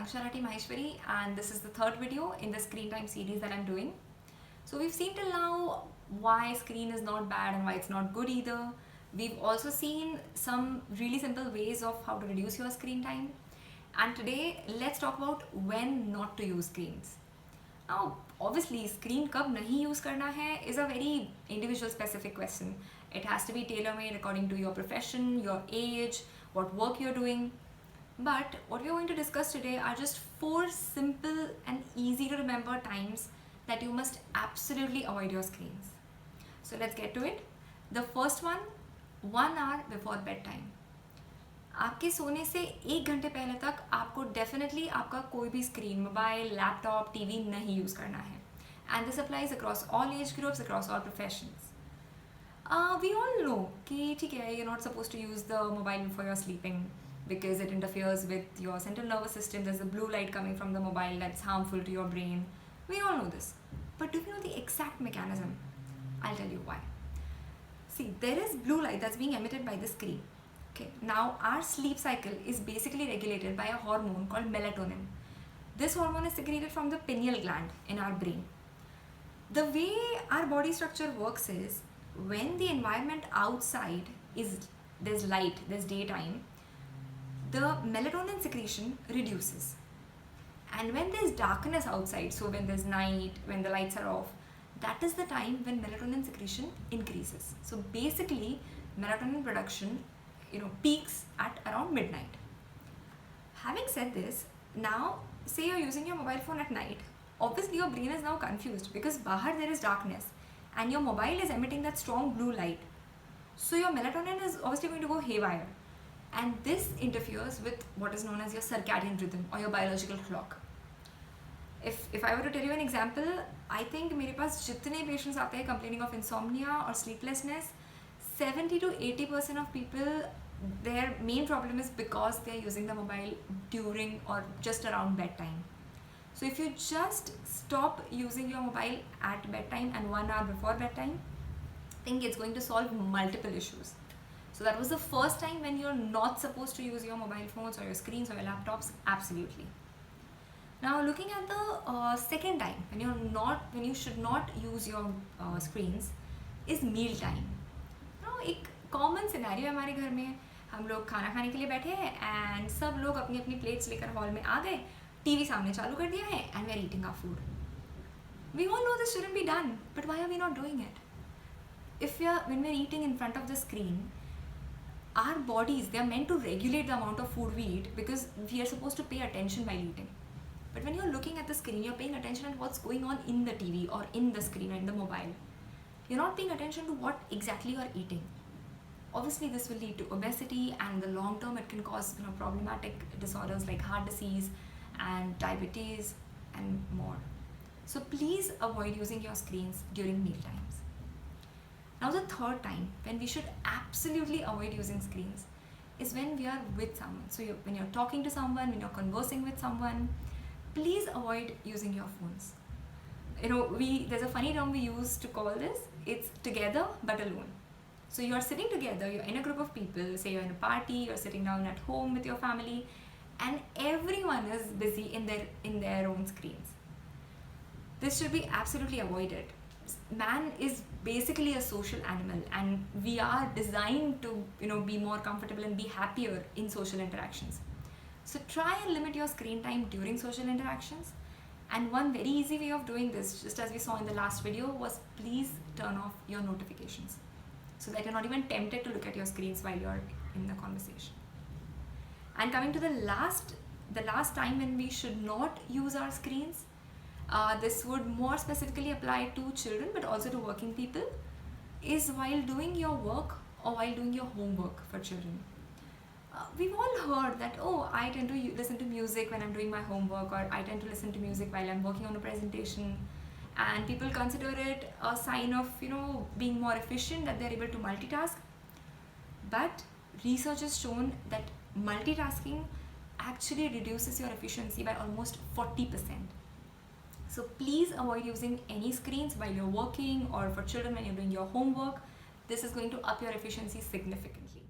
Akanksha Rati Maheshwari, and this is the third video in the screen time series that I'm doing. So we've seen till now why screen is not bad and why it's not good either. We've also seen some really simple ways of how to reduce your screen time. And today let's talk about when not to use screens. Now, obviously, screen कब नहीं use करना है is a very individual specific question. It has to be tailor-made according to your profession, your age, what work you're doing. But what we're going to discuss today are just 4 simple and easy to remember times that you must absolutely avoid your screens. So let's get to it. The first one, 1 hour before bedtime. आपके सोने से 1 घंटे पहले तक आपको definitely आपका कोई भी स्क्रीन, मोबाइल, लैपटॉप, टीवी नहीं यूज़ करना है. And this applies across all age groups, across all professions. We all know कि ठीक है, you're not supposed to use the mobile before you're sleeping because it interferes with your central nervous system. There's a blue light coming from the mobile that's harmful to your brain. We all know this. But do we know the exact mechanism? I'll tell you why. See, there is blue light that's being emitted by the screen. Okay, now our sleep cycle is basically regulated by a hormone called melatonin. This hormone is secreted from the pineal gland in our brain. The way our body structure works is when the environment outside there's light, there's daytime, the melatonin secretion reduces. And when there's darkness outside, so when there's night, when the lights are off, that is the time when melatonin secretion increases. So basically, melatonin production, peaks at around midnight. Having said this, now say you're using your mobile phone at night. Obviously, your brain is now confused because bahar there is darkness and your mobile is emitting that strong blue light. So your melatonin is obviously going to go haywire. And this interferes with what is known as your circadian rhythm or your biological clock. If I were to tell you an example, I think मेरे पास जितने patients आते हैं complaining of insomnia or sleeplessness, 70 to 80% of people, their main problem is because they are using the mobile during or just around bedtime. So if you just stop using your mobile at bedtime and 1 hour before bedtime, I think it's going to solve multiple issues. So that was the first time when you're not supposed to use your mobile phones or your screens or your laptops. Absolutely. Now looking at the second time when you should not use your screens is meal time. Now एक common scenario है हमारे घर में, हम लोग खाना खाने के लिए बैठे हैं and सब लोग अपनी अपनी प्लेट्स लेकर हॉल में आ गए, टीवी सामने चालू कर दिया है and we're eating our food. We all know this shouldn't be done, but why are we not doing it? When we're eating in front of the screen, our bodies, they are meant to regulate the amount of food we eat because we are supposed to pay attention while eating. But when you're looking at the screen, you're paying attention at what's going on in the TV or in the screen or in the mobile. You're not paying attention to what exactly you're eating. Obviously, this will lead to obesity, and in the long term, it can cause problematic disorders like heart disease and diabetes and more. So please avoid using your screens during meal times. Now the third time when we should absolutely avoid using screens is when we are with someone. So when you're talking to someone, when you're conversing with someone, please avoid using your phones. There's a funny term we use to call this. It's together but alone. So you're sitting together, you're in a group of people, say you're in a party, you're sitting down at home with your family, and everyone is busy in their own screens. This should be absolutely avoided. Man is basically a social animal, and we are designed to be more comfortable and be happier in social interactions. So try and limit your screen time during social interactions. And one very easy way of doing this, just as we saw in the last video, was please turn off your notifications so that you're not even tempted to look at your screens while you're in the conversation. And coming to the last time when we should not use our screens, this would more specifically apply to children but also to working people, is while doing your work or while doing your homework for children. We've all heard that, I tend to listen to music when I'm doing my homework, or I tend to listen to music while I'm working on a presentation, and people consider it a sign of being more efficient, that they're able to multitask. But research has shown that multitasking actually reduces your efficiency by almost 40%. So please avoid using any screens while you're working or for children when you're doing your homework. This is going to up your efficiency significantly.